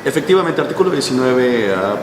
Efectivamente, el artículo 19 ha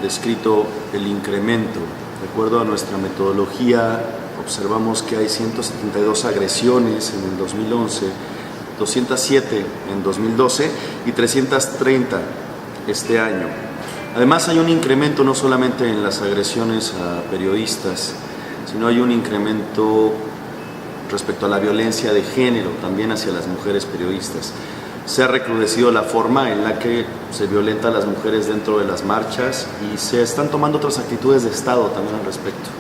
descrito el incremento. De acuerdo a nuestra metodología, observamos que hay 172 agresiones en el 2011, 207 en 2012 y 330 este año. Además, hay un incremento no solamente en las agresiones a periodistas, sino hay un incremento respecto a la violencia de género, también hacia las mujeres periodistas. Se ha recrudecido la forma en la que se violenta a las mujeres dentro de las marchas y se están tomando otras actitudes de Estado también al respecto.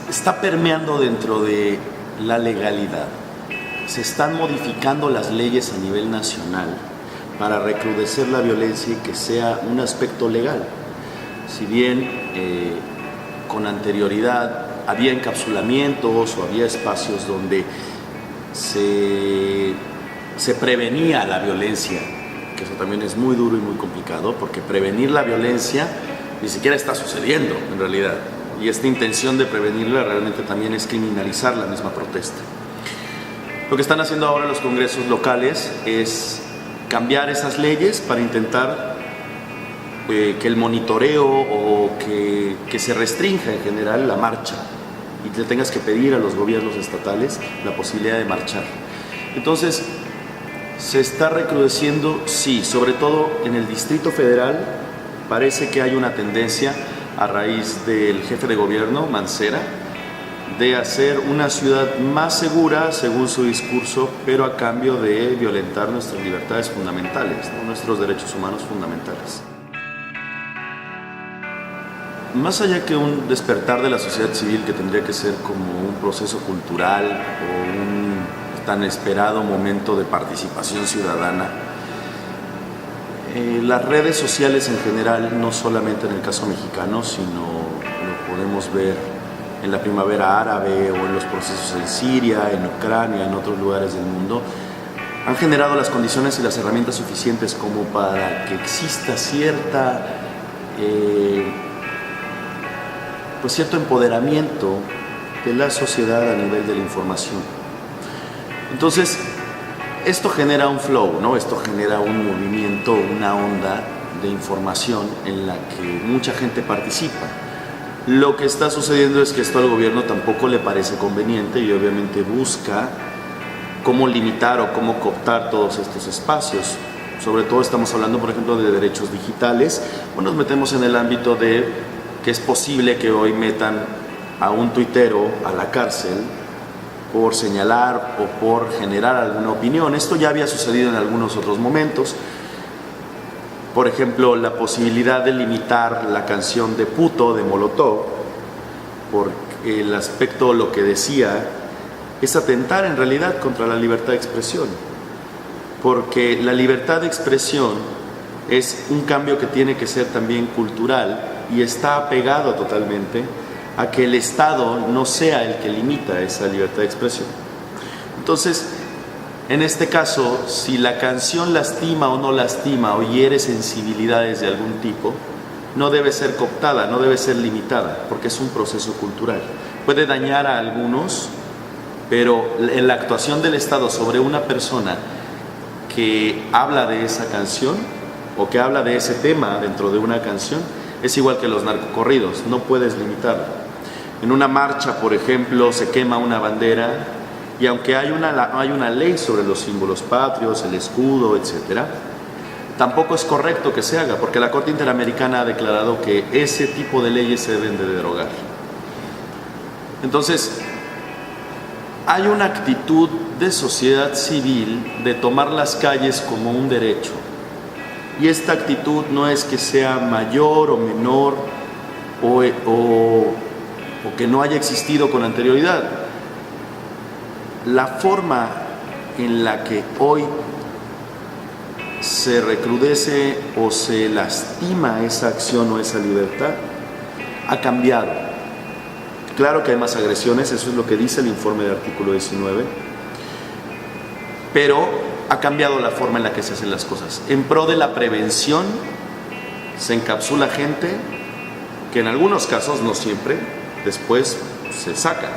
Está permeando dentro de la legalidad. Se están modificando las leyes a nivel nacional para recrudecer la violencia y que sea un aspecto legal. Si bien con anterioridad había encapsulamientos o había espacios donde se prevenía la violencia, que eso también es muy duro y muy complicado, porque prevenir la violencia ni siquiera está sucediendo en realidad, y esta intención de prevenirla realmente también es criminalizar la misma protesta. Lo que están haciendo ahora los congresos locales es cambiar esas leyes para intentar que el monitoreo o que se restrinja en general la marcha y le tengas que pedir a los gobiernos estatales la posibilidad de marchar. Entonces, se está recrudeciendo, sí, sobre todo en el Distrito Federal. Parece que hay una tendencia a raíz del jefe de gobierno, Mancera, de hacer una ciudad más segura, según su discurso, pero a cambio de violentar nuestras libertades fundamentales, ¿no? Nuestros derechos humanos fundamentales. Más allá que un despertar de la sociedad civil, que tendría que ser como un proceso cultural o un tan esperado momento de participación ciudadana, las redes sociales en general, no solamente en el caso mexicano, sino lo podemos ver en la primavera árabe o en los procesos en Siria, en Ucrania, en otros lugares del mundo, han generado las condiciones y las herramientas suficientes como para que exista cierto empoderamiento de la sociedad a nivel de la información. Entonces, esto genera un flow, ¿no? Esto genera un movimiento, una onda de información en la que mucha gente participa. Lo que está sucediendo es que esto al gobierno tampoco le parece conveniente y obviamente busca cómo limitar o cómo cooptar todos estos espacios. Sobre todo estamos hablando, por ejemplo, de derechos digitales, o nos metemos en el ámbito de que es posible que hoy metan a un tuitero a la cárcel por señalar o por generar alguna opinión. Esto ya había sucedido en algunos otros momentos. Por ejemplo, la posibilidad de limitar la canción de Puto de Molotov, por el aspecto, lo que decía, es atentar en realidad contra la libertad de expresión. Porque la libertad de expresión es un cambio que tiene que ser también cultural y está apegado totalmente a que el Estado no sea el que limita esa libertad de expresión. Entonces, en este caso, si la canción lastima o no lastima o hiere sensibilidades de algún tipo, no debe ser cooptada, no debe ser limitada, porque es un proceso cultural. Puede dañar a algunos, pero en la actuación del Estado sobre una persona que habla de esa canción o que habla de ese tema dentro de una canción, es igual que los narcocorridos, no puedes limitarlo. En una marcha, por ejemplo, se quema una bandera y aunque hay una ley sobre los símbolos patrios, el escudo, etc., tampoco es correcto que se haga, porque la Corte Interamericana ha declarado que ese tipo de leyes se deben de derogar. Entonces, hay una actitud de sociedad civil de tomar las calles como un derecho. Y esta actitud no es que sea mayor o menor o que no haya existido con anterioridad. La forma en la que hoy se recrudece o se lastima esa acción o esa libertad ha cambiado. Claro que hay más agresiones, eso es lo que dice el informe del artículo 19, pero ha cambiado la forma en la que se hacen las cosas. En pro de la prevención se encapsula gente que en algunos casos, no siempre, después se saca.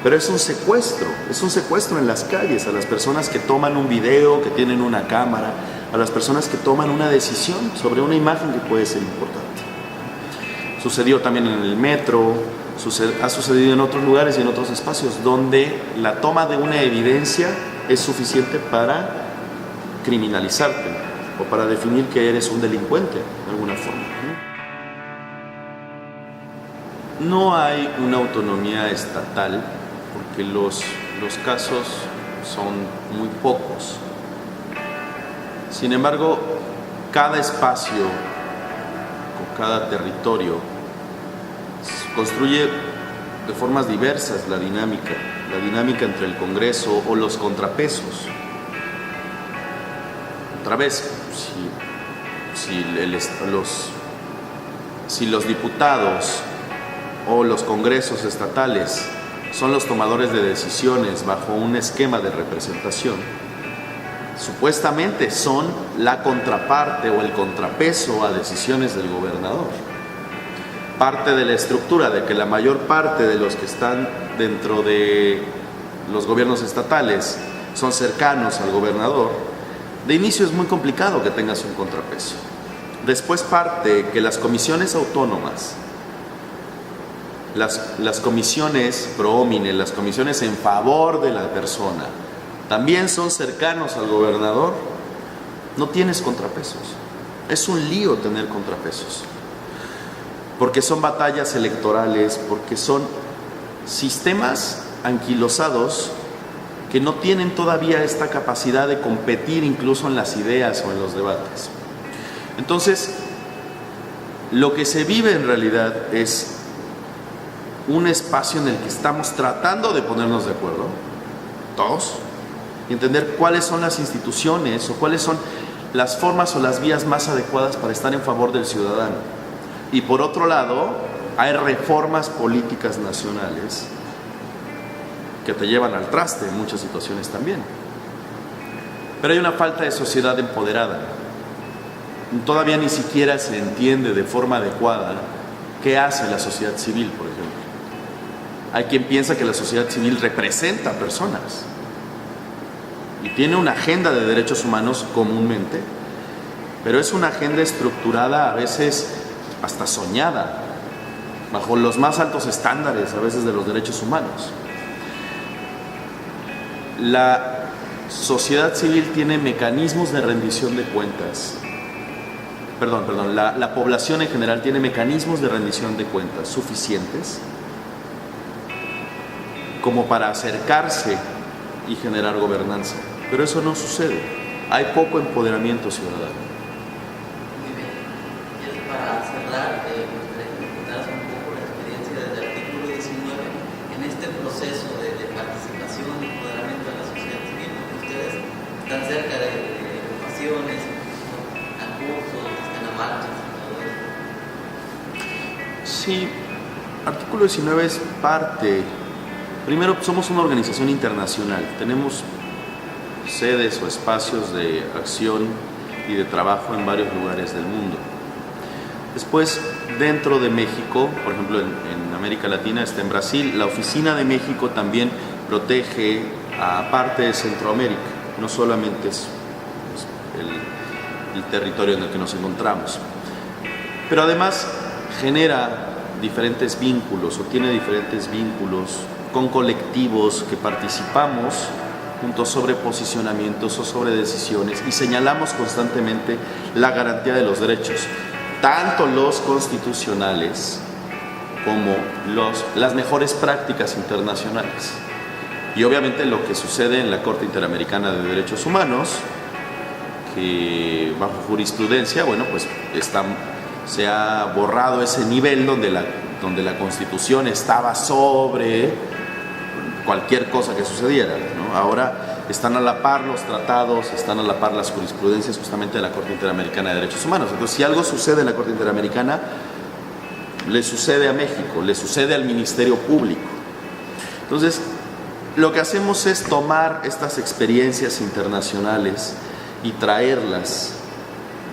Pero es un secuestro en las calles, a las personas que toman un video, que tienen una cámara, a las personas que toman una decisión sobre una imagen que puede ser importante. Sucedió también en el metro, ha sucedido en otros lugares y en otros espacios donde la toma de una evidencia es suficiente para criminalizarte o para definir que eres un delincuente de alguna forma. No hay una autonomía estatal porque los casos son muy pocos. Sin embargo, cada espacio, con cada territorio, construye de formas diversas la dinámica entre el Congreso o los contrapesos. Otra vez, si los diputados o los congresos estatales son los tomadores de decisiones bajo un esquema de representación, supuestamente son la contraparte o el contrapeso a decisiones del gobernador. Parte de la estructura de que la mayor parte de los que están dentro de los gobiernos estatales son cercanos al gobernador, de inicio es muy complicado que tengas un contrapeso. Después parte que las comisiones autónomas, las comisiones pro homine, las comisiones en favor de la persona, también son cercanos al gobernador, no tienes contrapesos. Es un lío tener contrapesos, porque son batallas electorales, porque son sistemas anquilosados que no tienen todavía esta capacidad de competir incluso en las ideas o en los debates. Entonces, lo que se vive en realidad es un espacio en el que estamos tratando de ponernos de acuerdo, todos, y entender cuáles son las instituciones o cuáles son las formas o las vías más adecuadas para estar en favor del ciudadano. Y por otro lado, hay reformas políticas nacionales que te llevan al traste en muchas situaciones también. Pero hay una falta de sociedad empoderada. Todavía ni siquiera se entiende de forma adecuada qué hace la sociedad civil, por ejemplo. Hay quien piensa que la sociedad civil representa a personas y tiene una agenda de derechos humanos comúnmente, pero es una agenda estructurada, a veces hasta soñada, bajo los más altos estándares a veces de los derechos humanos. La sociedad civil tiene mecanismos de rendición de cuentas. La población en general tiene mecanismos de rendición de cuentas suficientes como para acercarse y generar gobernanza. Pero eso no sucede. Hay poco empoderamiento ciudadano. Muy bien. Y para cerrar, me gustaría que nos contaras un poco la experiencia desde el artículo 19 en este proceso de participación y empoderamiento de la sociedad civil, porque ustedes están cerca de agrupaciones, a cursos, están a marchas y todo eso. Sí, artículo 19 es parte. Primero, somos una organización internacional. Tenemos sedes o espacios de acción y de trabajo en varios lugares del mundo. Después, dentro de México, por ejemplo, en América Latina, está en Brasil. La oficina de México también protege a parte de Centroamérica. No solamente es el territorio en el que nos encontramos. Pero además genera diferentes vínculos o tiene diferentes vínculos con colectivos que participamos juntos sobre posicionamientos o sobre decisiones y señalamos constantemente la garantía de los derechos, tanto los constitucionales como las mejores prácticas internacionales. Y obviamente lo que sucede en la Corte Interamericana de Derechos Humanos, que bajo jurisprudencia, bueno, pues se ha borrado ese nivel donde la Constitución estaba sobre cualquier cosa que sucediera, ¿no? Ahora están a la par los tratados, están a la par las jurisprudencias justamente de la Corte Interamericana de Derechos Humanos. Entonces, si algo sucede en la Corte Interamericana, le sucede a México, le sucede al Ministerio Público. Entonces, lo que hacemos es tomar estas experiencias internacionales y traerlas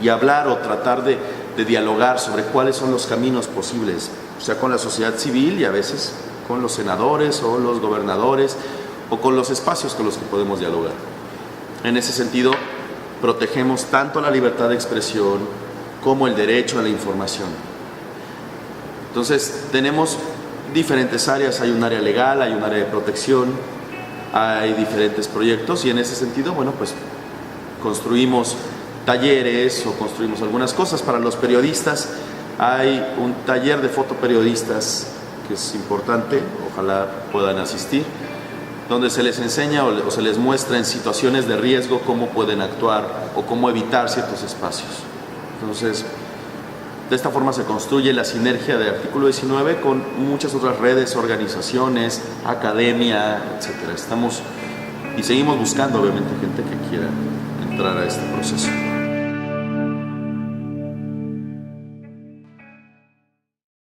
y hablar o tratar de dialogar sobre cuáles son los caminos posibles, o sea, con la sociedad civil y a veces con los senadores o los gobernadores o con los espacios con los que podemos dialogar. En ese sentido, protegemos tanto la libertad de expresión como el derecho a la información. Entonces, tenemos diferentes áreas, hay un área legal, hay un área de protección, hay diferentes proyectos y en ese sentido, bueno, pues construimos talleres o construimos algunas cosas para los periodistas. Hay un taller de fotoperiodistas que es importante, ojalá puedan asistir, donde se les enseña o se les muestra en situaciones de riesgo cómo pueden actuar o cómo evitar ciertos espacios. Entonces, de esta forma se construye la sinergia de Artículo 19 con muchas otras redes, organizaciones, academia, etc. Estamos y seguimos buscando, obviamente, gente que quiera entrar a este proceso.